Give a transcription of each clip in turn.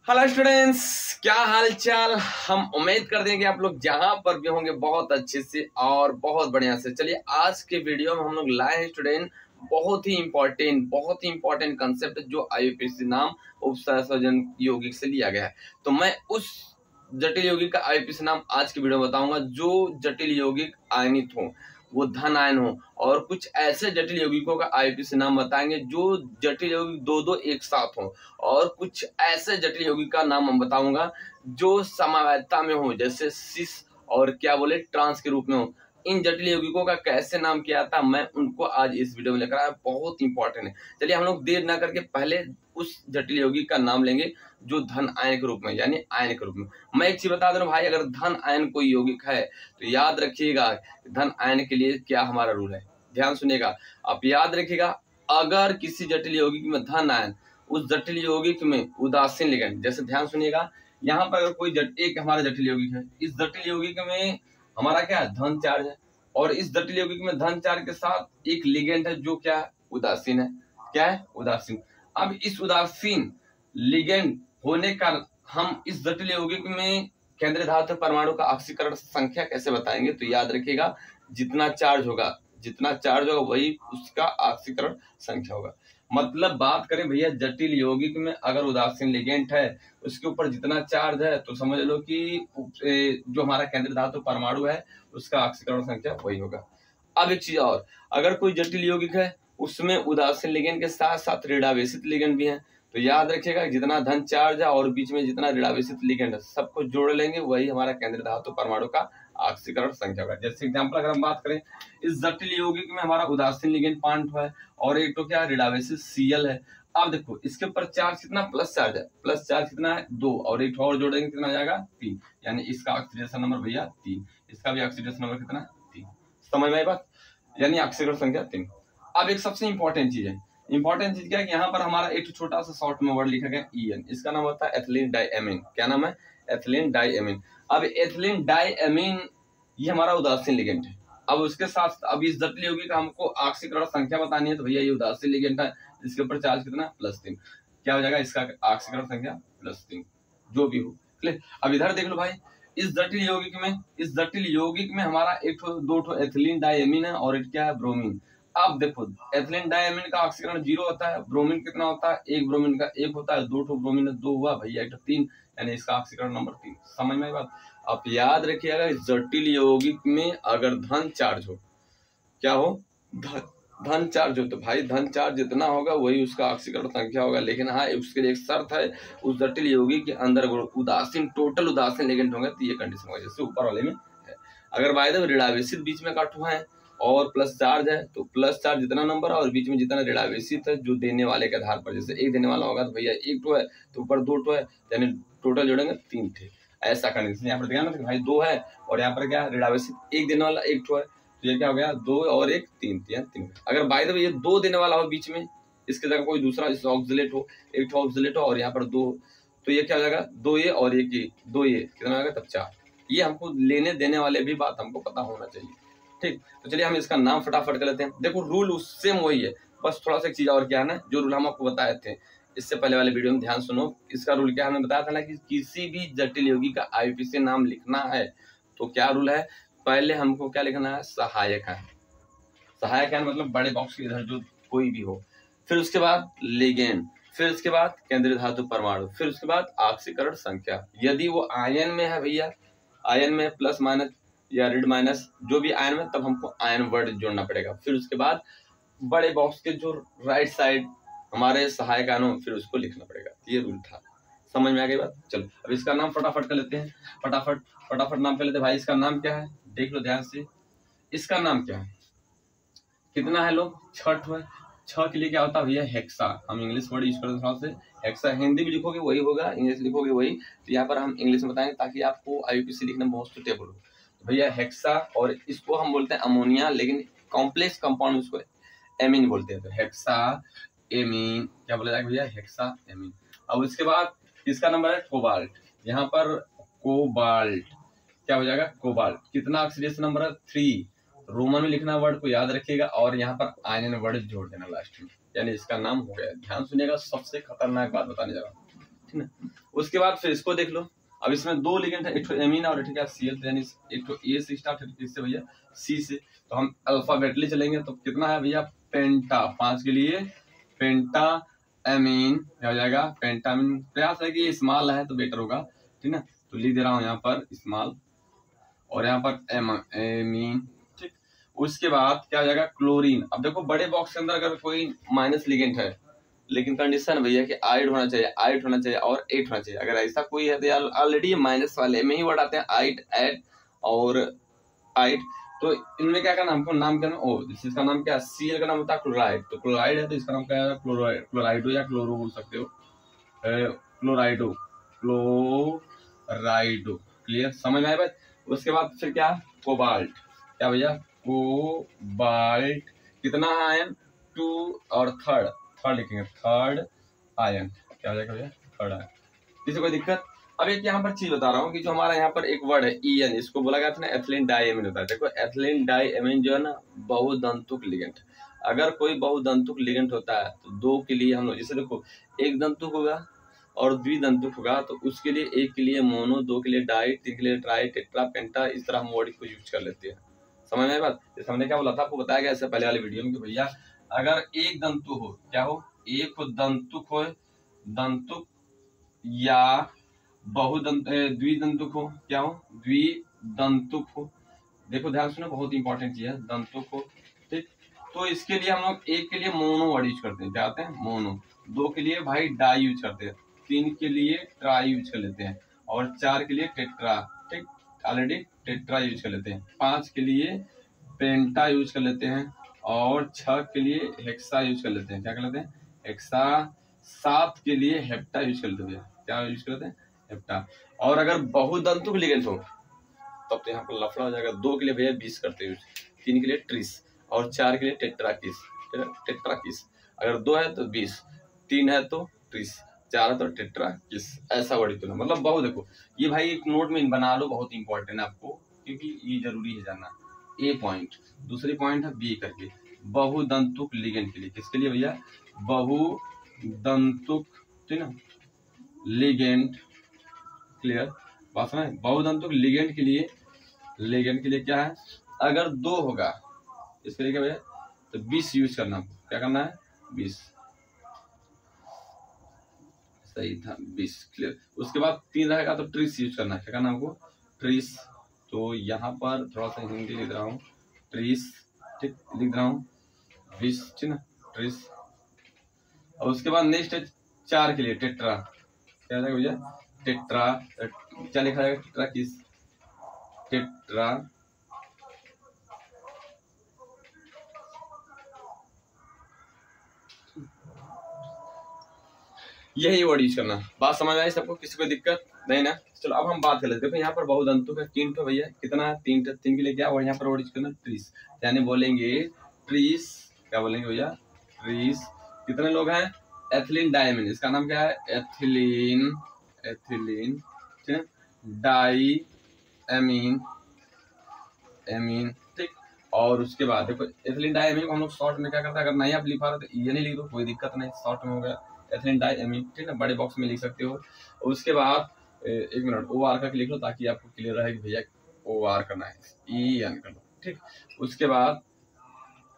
Hello students, क्या हाल चाल। हम उम्मीद करते हैं कि आप लोग जहां पर भी होंगे बहुत अच्छे से और बहुत बढ़िया से। चलिए आज के वीडियो में हम लोग लाए हैं स्टूडेंट बहुत ही इंपॉर्टेंट कंसेप्ट जो आईयूपीएसी नाम उपसर्जन यौगिक से लिया गया है। तो मैं उस जटिल यौगिक का आईयूपीएसी नाम आज की वीडियो में बताऊंगा जो जटिल यौगिक आयनित हो, वो धन आयन हो, और कुछ ऐसे जटिल यौगिकों का आईयूपीएसी नाम बताएंगे जो जटिल यौगिक दो एक साथ हो, और कुछ ऐसे जटिल यौगिक का नाम हम बताऊंगा जो समवायता में हो, जैसे सिस और क्या बोले ट्रांस के रूप में हो। इन जटिल यौगिकों का कैसे नाम किया था मैं उनको आज इस वीडियो में लेकर आया, बहुत इंपॉर्टेंट है। चलिए हम लोग देर ना करके पहले उस जटिल यौगिक का नाम लेंगे जो धन आयन के रूप में, यानी आयन के रूप में। मैं एक चीज बता दे रहा हूँ भाई, अगर धन आयन कोई यौगिक है तो याद रखिएगा धन आयन के लिए क्या हमारा रूल है। ध्यान सुनिएगा, आप याद रखिएगा, अगर किसी जटिल यौगिक में धन आयन, उस जटिल यौगिक में उदासीन लिगेंड, जैसे ध्यान सुनिएगा, यहाँ पर अगर कोई एक हमारा जटिल यौगिक है, इस जटिल यौगिक में हमारा क्या है, धन चार्ज है, और इस जटिल यौगिक में धन चार्ज के साथ एक लिगेंड है जो क्या है, उदासीन है। क्या है, उदासीन। अब इस उदासीन लिगेंड होने का हम इस जटिल यौगिक में केंद्रीय धातु परमाणु का ऑक्सीकरण संख्या कैसे बताएंगे, तो याद रखिएगा जितना चार्ज होगा वही उसका ऑक्सीकरण संख्या होगा। मतलब बात करें भैया, जटिल यौगिक में अगर उदासीन लिगेंड है उसके ऊपर जितना चार्ज है तो समझ लो कि जो हमारा केंद्रीय धातु परमाणु है उसका ऑक्सीकरण संख्या वही होगा। अब एक चीज और, अगर कोई जटिल यौगिक है उसमें उदासीन लिगेंड के साथ साथ ऋणावेशित लिगेंड भी है, तो याद रखिएगा जितना धन चार्ज है और बीच में जितना ऋणावेशित लिगेंड है सबको जोड़ लेंगे, वही हमारा केंद्रीय धातु परमाणु का ऑक्सीकरण संख्या होगा। जैसे एग्जांपल अगर हम बात करें, इस जटिल यौगिक में हमारा उदासीन लिगेंड 5 है और एक तो क्या ऋणावेशित Cl है। अब देखो इसके ऊपर चार्ज कितना, प्लस चार्ज है, प्लस चार्ज कितना है 2, और एक और जोड़ेंगे कितना आ जाएगा 3, यानी इसका ऑक्सीडेशन नंबर भैया 3, इसका भी ऑक्सीडेशन नंबर कितना 3। समझ में आई बात, यानी ऑक्सीकरण संख्या 3। अब एक सबसे इंपॉर्टेंट चीज क्या है कि यहाँ पर हमारा एक छोटा सा शॉर्ट में वर्ड लिखा गया EN, इसका नाम होता है एथिलीन डाइएमीन। क्या नाम है, एथिलीन डाइएमीन। अब एथिलीन डाइएमीन ये हमारा उदासीन लिगेंड है। अब उसके साथ अब इस जटिल यौगिक का हमको ऑक्सीकरण संख्या बतानी है, तो भैया ये उदासीन लिगेंड है जिसके ऊपर चार्ज कितना +3, क्या हो जाएगा इसका ऑक्सीकरण संख्या +3, जो भी हो। क्लियर। अब इधर देख लो भाई, इस जटिल यौगिक में हमारा एक दो एथिलीन डाइएमीन है और एक क्या है, ब्रोमीन। अब देखो एथिलीन डाइएमीन का ऑक्सीकरण 0 होता है, ब्रोमीन कितना होता है, एक ब्रोमीन का 1 होता है, 2 ब्रोमीन 2 हुआ भैया 3, यानी इसका ऑक्सीकरण नंबर 3। समझ में आई बात। आप याद रखिएगा जटिल यौगिक में अगर धन चार्ज हो, क्या हो, धन चार्ज हो, तो भाई धन चार्ज जितना होगा वही उसका ऑक्सीकरण संख्या होगा। लेकिन हाँ उसके लिए एक शर्त है, उस जटिल यौगिक के अंदर उदासीन टोटल उदासीन लिगेंड होंगे तो ये कंडीशन होगा जैसे ऊपर वाले में है। अगर बाय द वे ऋणावेशित बीच में काटू है और प्लस चार्ज है, तो प्लस चार्ज जितना नंबर है और बीच में जितना ऋणावेशित है जो देने वाले के आधार पर, जैसे एक देने वाला होगा तो भैया 1 है तो ऊपर 2 है, यानी टोटल जोड़ेंगे 3 थे। ऐसा कंडीशन यहाँ पर ध्यान रखें भाई, 2 है और यहाँ पर क्या ऋणावेशित 1 देने वाला 1 है, तो ये क्या हो गया 2 और 1 3, 3। अगर बाय द वे ये 2 देने वाला हो बीच में, इसके जगह कोई दूसरा ऑक्सिलेट हो, एक ऑक्सिलेट हो और यहाँ पर 2, तो ये क्या हो जाएगा 2 ये और 1 ये, 2 ये कितना होगा तब 4। ये हमको लेने देने वाले भी बात हमको पता होना चाहिए। ठीक, तो चलिए हम इसका नाम फटाफट कर लेते हैं। देखो रूल सेम वही है, बस थोड़ा सा एक चीज और क्या है ना, जो रूल हम आपको बताए थे इससे पहले वाले वीडियो में, ध्यान सुनो। इसका रूल क्या हमने बताया था ना कि किसी भी जटिल यौगिक का आईयूपीएसी नाम लिखना है तो क्या रूल है, पहले हमको क्या लिखना है, सहायक है। सहायक है मतलब बड़े बॉक्स के इधर जो कोई भी हो, फिर उसके बाद लिगेंड, फिर उसके बाद केंद्रीय धातु परमाणु, फिर उसके बाद ऑक्सीकरण संख्या। यदि वो आयन में है भैया, आयन में प्लस माइनस या ऋण माइनस जो भी आयन में, तब हमको आयन वर्ड जोड़ना पड़ेगा। फिर उसके बाद बड़े बॉक्स के जो राइट साइड हमारे सहायक आयनों, फिर उसको लिखना पड़ेगा। ये रूल था। समझ में आ गई बात। चलो अब इसका नाम फटाफट कर लेते हैं, फटाफट नाम कर लेते हैं भाई। इसका नाम क्या है, देख लो ध्यान से, इसका नाम क्या है, कितना है लोग, 6 है। 6 के लिए क्या होता है भैया, हेक्सा। हम इंग्लिश वर्ड यूज करते हैं से, हेक्सा। हिंदी भी लिखोगे वही होगा, इंग्लिश लिखोगे वही, तो यहाँ पर हम इंग्लिश में बताएंगे ताकि आपको आईयूपीएसी लिखना बहुत सुटेबल हो। तो भैया हेक्सा, और इसको हम बोलते हैं अमोनिया, लेकिन कॉम्प्लेक्स कंपाउंड उसको एमीन बोलते हैं। तो हेक्सा एमीन क्या बोला जाएगा भैया, हेक्सा एमीन। अब उसके बाद इसका नंबर है कोबाल्ट, यहाँ पर कोबाल्ट क्या हो जाएगा, कोबाल्ट। कितना ऑक्सीडेशन नंबर है 3, रोमन में लिखना वर्ड को याद रखिएगा और यहाँ पर आयन वर्ड जोड़ देना लास्ट में, यानी इसका नाम हो गया। ध्यान सुनिएगा, सबसे खतरनाक बात बताने जा रहा हूँ। ठीक है। उसके बाद फिर इसको देख लो, अब इसमें 2 लिगेंड है, एक तो एमीन और एक Cl, यानी एक तो ए से स्टार्ट है, किससे भैया, सी से। तो हम अल्फाबेटली चलेंगे, तो कितना है भैया, पेंटा, 5 के लिए पेंटा एमीन क्या हो जाएगा, पेंटामीन। प्रयास है कि ये स्मॉल है तो बेटर होगा, ठीक है। तो लिख दे रहा हूँ यहाँ पर स्मॉल और यहाँ पर एमीन, ठीक। उसके बाद क्या हो जाएगा, क्लोरीन। अब देखो बड़े बॉक्स के अंदर अगर कोई माइनस लिगेंड है, लेकिन कंडीशन भैया कि आइड होना चाहिए, आइड होना चाहिए और 8 होना चाहिए। अगर ऐसा कोई है तो ऑलरेडी माइनस वाले में ही वर्ड आते हैं, आइड, एड और आइड। तो इनमें क्या करना हमको, नाम क्या, ओ इसका नाम क्या, Cl का नाम होता है क्लोराइड। तो क्लोराइड है तो इसका नाम क्या है, क्लोराइडो या क्लोरो बोल सकते हो, क्लोराइडो, क्लोराइडो। क्लियर, समझ में आया बात। उसके बाद फिर क्या, कोबाल्ट, क्या भैया, कोबाल्ट। कितना आयन, 2 और थर्ड लिखेंगे, थर्ड आयन क्या हो जाएगा भैया, थर्ड आयन। किसी कोई दिक्कत। अब एक यहाँ पर चीज बता रहा हूँ कि जो हमारा यहाँ पर एक वर्ड है EN, इसको बोला गया था ना एथिलीन डाइएमीन होता है। देखो एथिलीन डाइएमीन जो है ना बहुदंतुक लिगेंड। अगर कोई बहुदंतुक लिगेंड होता है तो 2 के लिए हम लोग, जैसे देखो एक दंतुक होगा और द्विदंतुक होगा, तो उसके लिए एक के लिए मोनो, 2 के लिए डाई, 3 के लिए ट्राई, टेट्रा, पेंटा, इस तरह हम वर्ड को यूज कर लेते हैं। समझ में बात। जैसे हमने क्या बोला था, आपको बताया गया इससे पहले वाले वीडियो में कि भैया अगर एक दंतु हो, क्या हो, एक दंतुक हो, दंतुक या द्विदंतुक हो, क्या हो, द्विदंतुक हो। देखो ध्यान सुनो, बहुत इंपॉर्टेंट चीज है, दंतुक हो, ठीक। तो इसके लिए हम लोग एक के लिए मोनो वर्ड यूज करते हैं, क्या होते हैं, मोनो। 2 के लिए भाई डाई यूज करते हैं, 3 के लिए ट्राई यूज कर लेते हैं और 4 के लिए टेट्रा, ठीक, ऑलरेडी टेट्रा यूज कर लेते हैं। 5 के लिए पेंटा यूज कर लेते हैं और 6 के लिए हेक्सा यूज कर लेते हैं, क्या कर लेते हैं, हेक्सा। 7 के लिए हेप्टा यूज कर लेते हैं, क्या यूज कर लेते हैं, हेप्टा। और अगर बहुदंतुक लिगेंड हो तब तो यहाँ पर लफड़ा हो जाएगा। 2 के लिए भैया 20 करते हैं, 3 के लिए ट्रिस और 4 के लिए टेट्राकिस, टेट्राकिस। अगर 2 है तो 20, 3 है तो ट्रिस, 4 है तो टेट्राकिस, ऐसा वर्ड तो ना, मतलब बहुत। देखो ये भाई एक नोट में बना लो, बहुत इंपॉर्टेंट है आपको, क्योंकि ये जरूरी है जानना। ए पॉइंट, दूसरी पॉइंट है बी करके, बहुदंतुक लिगेंड के लिए, किसके लिए भैया, बहुदंतुक, ठीक ना, लिगेंड। क्लियर बात है। बहुदंतुक लिगेंड के लिए, लिगेंड के लिए क्या है, अगर 2 होगा इसके लिए क्या भैया, तो 20 यूज करना, क्या करना है, 20, सही था 20। क्लियर। उसके बाद 3 रहेगा तो ट्रिस यूज करना है, क्या करना हमको, ट्रिस। तो यहाँ पर थोड़ा सा हिंदी लिख रहा हूँ, ट्रिस, ठीक, लिख रहा हूँ 20, ठीक ना, ट्रिस। और उसके बाद नेक्स्ट है 4 के लिए टेट्रा, क्या जाएगा भैया, टेट्रा। क्या लिखा जाएगा, टेट्रा किस, टेट्रा, यही वर्ड यूज करना। बात समझ आई सबको, किसी को दिक्कत नहीं ना। चलो अब हम बात कर लेते हैं। देखो यहाँ पर बहुदंतुक है, 3 तो भैया, कितना है, 3 के लिए क्या और यहाँ पर वर्ड यूज करना, ट्रीस, यानी बोलेंगे ट्रीस, क्या बोलेंगे भैया, ट्रीस। कितने लोग हैं, एथिलीन डाइएमीन, इसका नाम क्या है, एथिलीन, एथिलीन, ठीक है, डाई एमीन, एमीन, ठीक। और उसके बाद देखो एथिलीन डाइएमीन को हम लोग शॉर्ट में क्या करते हैं, अगर नहीं आप लिख पा रहे तो ये नहीं लिख दो, कोई दिक्कत नहीं, शॉर्ट में हो गया एथिलीन डाइएमीन, ठीक है, बड़े बॉक्स में लिख सकते हो। उसके बाद एक मिनट OR का लिख लो ताकि आपको क्लियर रहे कि भैया OR करना है, EN कर लो, ठीक। उसके बाद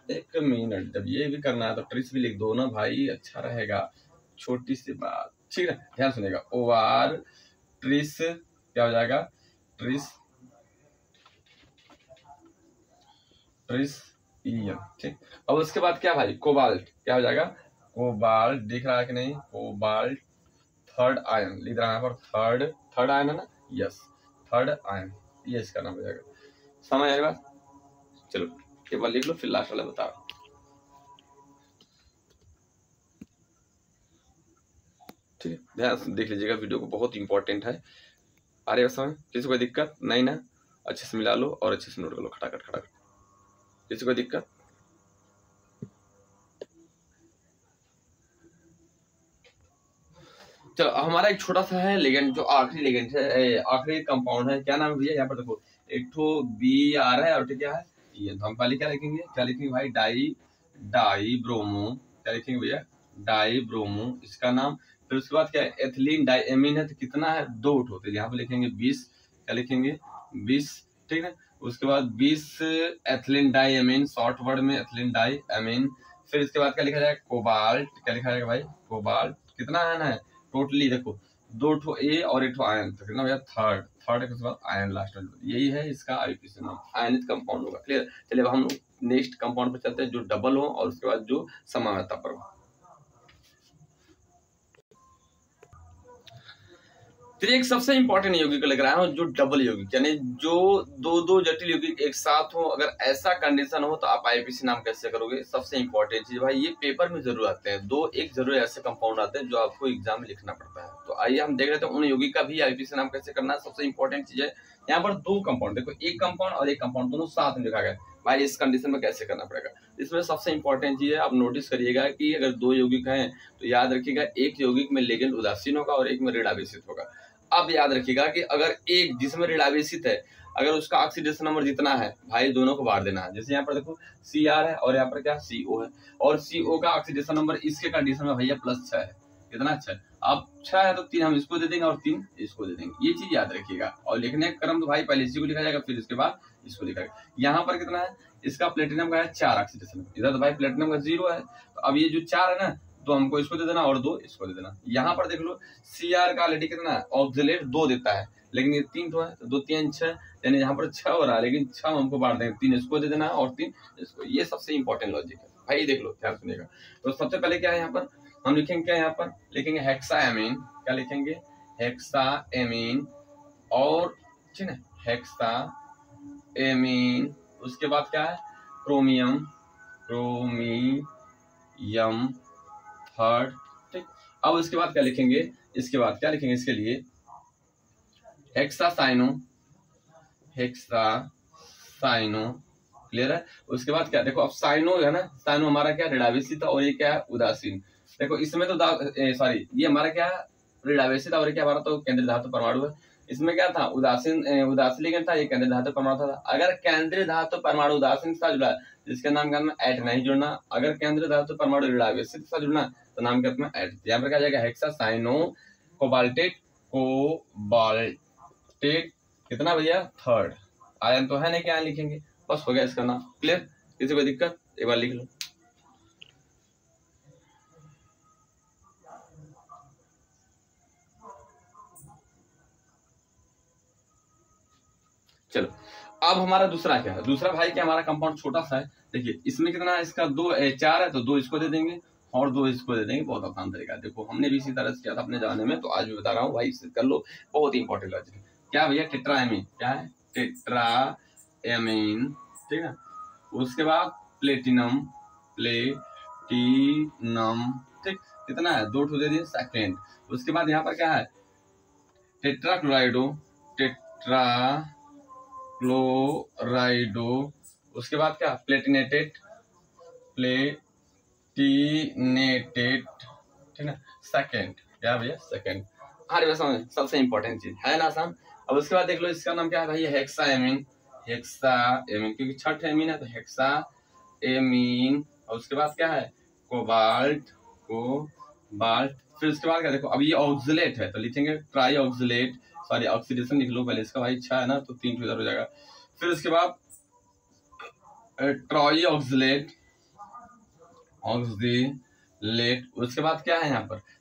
एक मिनट, जब ये भी करना है तो ट्रिस भी लिख दो ना भाई, अच्छा रहेगा, छोटी सी बात, ठीक है, ध्यान सुनेगा, OR ट्रिस क्या हो जाएगा, ट्रिस, ट्रिस EN, ठीक। अब उसके बाद क्या भाई, कोबाल्ट, क्या हो जाएगा, कोबाल्ट, दिख रहा है कि नहीं, कोबाल्ट, थर्ड आयन लिख रहा है पर, थर्ड आयन है ना, यस, थर्ड आयन, ये इसका नाम हो जाएगा। समझ आएगा, चलो एक बार लिख लो फिर लास्ट वाला बताओ, ठीक है। ध्यान देख लीजिएगा वीडियो को, बहुत इंपॉर्टेंट है। आ रही है समझ, किसी को दिक्कत नहीं ना, अच्छे से मिला लो और अच्छे से नोट कर लो, खटाखट खटाखट, किसी को दिक्कत। चलो हमारा एक छोटा सा है लिगेंड, जो आखिरी लिगेंड है, आखिरी कंपाउंड है, क्या नाम है भैया, यहाँ पर देखो एक तो BR है और क्या है ये, तो हम पहले क्या लिखेंगे, क्या लिखेंगे भाई, डाई ब्रोमो, क्या लिखेंगे भैया, डाई ब्रोमो, इसका नाम फिर उसके बाद क्या है, एथिलीन डाइएमीन है तो कितना है, 2 होते हैं, यहाँ पे लिखेंगे 20, क्या लिखेंगे 20, ठीक है। उसके बाद 20 एथिलीन डाइएमीन, शॉर्ट वर्ड में एथिलीन डाइएमीन। फिर इसके बाद क्या लिखा जाएगा, कोबाल्ट, क्या लिखा जाएगा भाई, कोबाल्ट। कितना आयन है टोटली, देखो 2 ए और 1 आयन, तो कितना भैया, थर्ड के बाद आयन लास्ट में। यही है इसका आईयूपीएसी नाम, आयनित कंपाउंड होगा। क्लियर। चलिए अब हम नेक्स्ट कंपाउंड पे चलते हैं जो डबल हो और उसके बाद जो समानता पर हो। तो एक सबसे इंपॉर्टेंट यौगिक लग रहा है जो डबल यौगिक, यानी जो दो जटिल यौगिक एक साथ हो, अगर ऐसा कंडीशन हो तो आप आईयूपीएसी नाम कैसे करोगे। सबसे इंपॉर्टेंट चीज भाई, ये पेपर में जरूर आते हैं, 2 एक जरूर ऐसे कंपाउंड आते हैं जो आपको एग्जाम में लिखना पड़ता है। तो आइए हम देख रहे थे उन यौगिक का भी आईयूपीएसी नाम कैसे करना है। सबसे इंपॉर्टेंट चीज है यहाँ पर 2 कंपाउंड, देखो एक कंपाउंड और एक कंपाउंड दोनों साथ में लिखा गया भाई, इस कंडीशन में कैसे करना पड़ेगा। इसमें सबसे इंपॉर्टेंट चीज है, आप नोटिस करिएगा कि अगर 2 यौगिक हैं तो याद रखिएगा एक यौगिक में लिगेंड उदासीन होगा और एक में ऋणावेशित होगा। अब याद रखिएगा कि अगर एक जिसमें ऋणावेशित है, अगर उसका ऑक्सीडेशन नंबर जितना है भाई दोनों को बांट देना है। जैसे यहाँ पर देखो Cr है और यहाँ पर क्या CO है, और CO का ऑक्सीडेशन नंबर इसके कंडीशन में भैया +6 है। कितना 6, अब 6 है तो 3 हम इसको दे देंगे और 3 इसको दे देंगे, ये चीज याद रखिएगा। और लिखने का क्रम तो भाई पहले इसी को लिखा जाएगा, फिर इसके बाद इसको लिखा जाएगा। यहाँ पर कितना है, इसका प्लेटिनम का है 4 ऑक्सीडेशन, इधर तो भाई प्लेटिनम का 0 है, तो अब ये जो 4 है ना, तो हमको इसको दे देना और 2 इसको दे देना। यहाँ पर देख लो Cr का ऑलरेडी कितना है, ऑक्सिलेट 2 देता है, लेकिन ये 3 तो है, तो 2 3 6, यानी यहाँ पर 6 हो रहा है, लेकिन 6 हमको बांट देंगे, 3 इसको दे देना और 3 इसको। ये सबसे इंपॉर्टेंट लॉजिक है भाई, देख लो ध्यान सुनिएगा। तो सबसे पहले क्या है, यहाँ पर हम लिखेंगे क्या, यहाँ पर लिखेंगे हेक्साएमीन, क्या लिखेंगे हेक्साएमीन, और ठीक है हेक्साएमीन। उसके बाद क्या है, क्रोमियम थर्ड, ठीक। अब उसके बाद क्या लिखेंगे, इसके बाद क्या लिखेंगे, इसके लिए हेक्सासाइनो, क्लियर है। उसके बाद क्या, देखो अब साइनो है ना, साइनो हमारा क्या ऋणावेशित और ये क्या है उदासीन। देखो इसमें तो सॉरी ये हमारा क्या ऋणावेशित और क्या हमारा तो केंद्रीय धातु परमाणु है। इसमें क्या था, उदासीन लिगेंड था, ये केंद्रीय धातु परमाणु था। अगर केंद्रीय धातु परमाणु उदासीन के साथ जुड़ा जिसके नाम का एट नहीं जुड़ना, अगर केंद्रीय धातु परमाणु ऋणावेशित के साथ जुड़ना तो नाम क्या है एट। यहाँ पर क्या जाएगा हेक्सासाइनो कोबाल्टेट, कितना भैया थर्ड आयन तो है नहीं, क्या लिखेंगे, बस हो गया इसका नाम। क्लियर, किसी कोई दिक्कत, एक बार लिख लो। चलो अब हमारा दूसरा क्या है, दूसरा भाई क्या हमारा कंपाउंड छोटा सा है। देखिए इसमें कितना है, इसका 4 है तो 2 इसको दे देंगे और 2 इसको दे देंगे। बहुत आसान तरीका है, देखो हमने भी इसी तरह से किया था अपने जाने में, तो आज भी बता रहा हूँ भाई, इससे कर लो, बहुत ही इंपॉर्टेंट लॉजिक है। क्या भैया टेट्राएमीन, क्या है टेट्राएमीन, ठीक है। उसके बाद प्लेटिनम, ठीक, कितना है 2 दे दिए सेकेंड। उसके बाद यहाँ पर क्या है टेट्राक्लोराइडो, उसके बाद क्या प्लेटिनेटेड, ठीक है सेकेंड, क्या भैया सेकेंड। हाँ रे सबसे इंपॉर्टेंट चीज है ना आसान। अब उसके बाद देख लो इसका नाम क्या है भैया हेक्साएमीन, क्योंकि 6 एमीन है तो हेक्साएमीन। और उसके बाद क्या है कोबाल्ट, फिर उसके बाद क्या देखो अब ये ऑक्सिलेट है तो लिखेंगे ट्राई ऑक्सिलेट, सॉरी ऑक्सीडेशन लिख लो पहले इसका भाई, 6 है ना तो 3 इधर हो जाएगा। फिर उसके बाद ट्राई ऑक्सिलेट, उसके बाद क्या है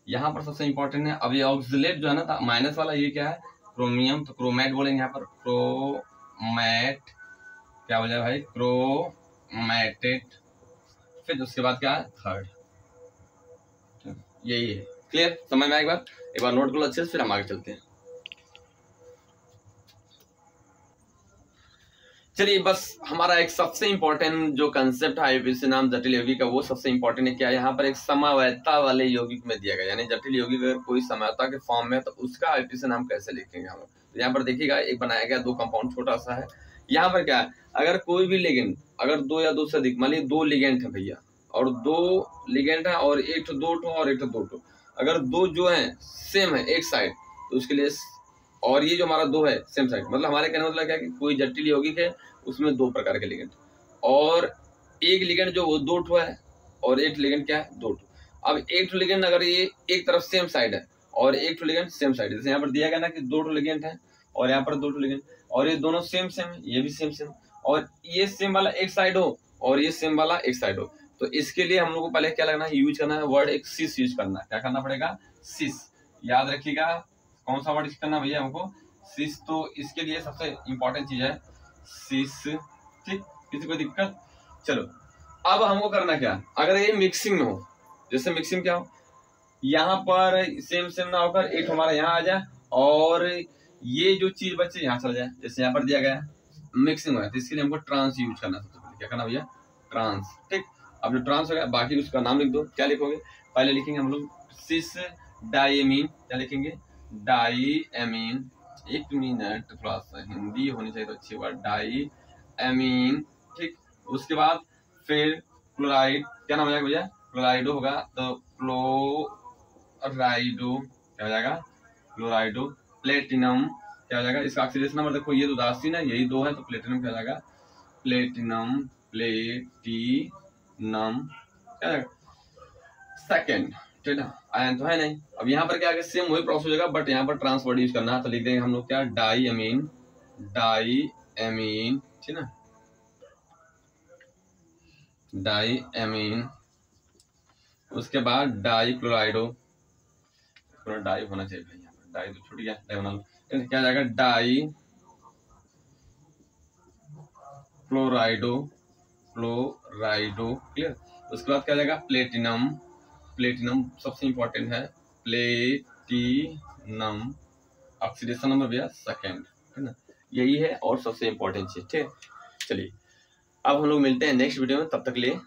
यहाँ पर सबसे इंपॉर्टेंट है। अब ये ऑक्सिलेट जो है ना माइनस वाला, ये क्या है क्रोमियम, तो क्रोमैट बोलेंगे यहाँ पर, क्रोमैट क्या बोल जाए भाई क्रोमैटेट। फिर उसके बाद क्या है थर्ड, यही है। क्लियर, समझ में आया, एक बार नोट कर लो अच्छे से, फिर हम आगे चलते हैं। चलिए बस हमारा एक सबसे इंपॉर्टेंट जो कंसेप्ट है आईयूपीएसी नाम जटिल यौगिक का, वो सबसे इंपॉर्टेंट है क्या, यहाँ पर एक समवैधता वाले यौगिक में दिया गया, यानी जटिल यौगिक अगर कोई समवैधता के फॉर्म में तो उसका आईयूपीएसी नाम कैसे लिखेंगे हम। तो यहाँ पर देखिएगा एक बनाया गया 2 कंपाउंड छोटा सा है। यहाँ पर क्या है, अगर कोई भी लिगेंड, अगर 2 या 2 से अधिक, मान लीजिए 2 लिगेंड है भैया, और 2 लिगेंड है और एक तो 2 और एक तो 2, अगर 2 जो है सेम है एक साइड तो उसके लिए, और ये जो हमारा 2 है सेम साइड, मतलब हमारे कहने मतलब क्या है कि कोई जटिल यौगिक है उसमें 2 प्रकार के लिगेंड, और एक लिगेंड जो वो 2 है और एक लिगेंड क्या है 2। अब एक ठो लिगेंड अगर ये एक तरफ सेम साइड है और एक ठो लिगेंड सेम साइड, जैसे यहाँ पर दिया गया ना कि दो ठो लिगेंड है और यहाँ पर दो ठो लिगेंड, और ये दोनों सेम सेम है, ये भी सेम सेम, और ये सेम वाला एक साइड हो और ये सेम वाला एक साइड हो, तो इसके लिए हम लोग को पहले क्या लगना है, यूज करना है वर्ड एक सिस यूज करना है। क्या करना पड़ेगा, सिस। याद रखिएगा कौन सा वर्ड यूज करना भैया हमको, सिस। तो इसके लिए सबसे इंपॉर्टेंट चीज है सिस। ठीक, किसी को दिक्कत? चलो अब हमको करना क्या, अगर ये मिक्सिंग में हो, जैसे मिक्सिंग क्या हो, यहाँ पर सेम सेम ना होकर एक हमारा यहाँ आ जाए और ये जो चीज बचे यहाँ चल जाए, जैसे यहाँ पर दिया गया मिक्सिंग हो, तो इसके लिए हमको ट्रांस यूज करना है। सबसे पहले क्या करना भैया, ट्रांस। ठीक, अब जो ट्रांस हो गया बाकी उसका नाम लिख दो। क्या लिखोगे, पहले लिखेंगे हम लोग सिस डाइएमीन। क्या लिखेंगे, डाइएमीन। एक मिनट, थोड़ा सा हिंदी होनी चाहिए तो अच्छी बात, डाइएमीन। ठीक, उसके बाद फिर क्लोराइड। क्या नाम हो जाएगा भैया, क्लोराइडो होगा, तो क्लोराइडो क्या हो जाएगा, क्लोराइडो। प्लेटिनम क्या हो जाएगा, इसका ऑक्सीडेशन नंबर देखो, ये तो उदासीन है, यही दो है, तो प्लेटिनम क्या हो जाएगा, प्लेटिनम। प्लेटिनम क्या है, सेकेंड। ठीक है, आयन तो है नहीं। अब यहाँ पर क्या है, सेम वही प्रोसेस हो जाएगा, बट यहाँ पर ट्रांस वर्ड यूज करना है, तो लिख देंगे हम लोग क्या, डाइएमीन। डाइएमीन, ठीक ना, डाइएमीन। उसके बाद डाई क्लोराइडो, डाई होना चाहिए, यहाँ पर डाई तो छूट गया, डाई बना लो। क्या जाएगा, डाई क्लोराइडो। क्लोराइडो, क्लियर। उसके बाद क्या जाएगा, प्लेटिनम। प्लेटिनम सबसे इंपॉर्टेंट है, प्लेटिनम। ऑक्सीडेशन नंबर भैया सेकेंड, है ना, यही है और सबसे इंपॉर्टेंट चीज। ठीक है, चलिए अब हम लोग मिलते हैं नेक्स्ट वीडियो में, तब तक लिए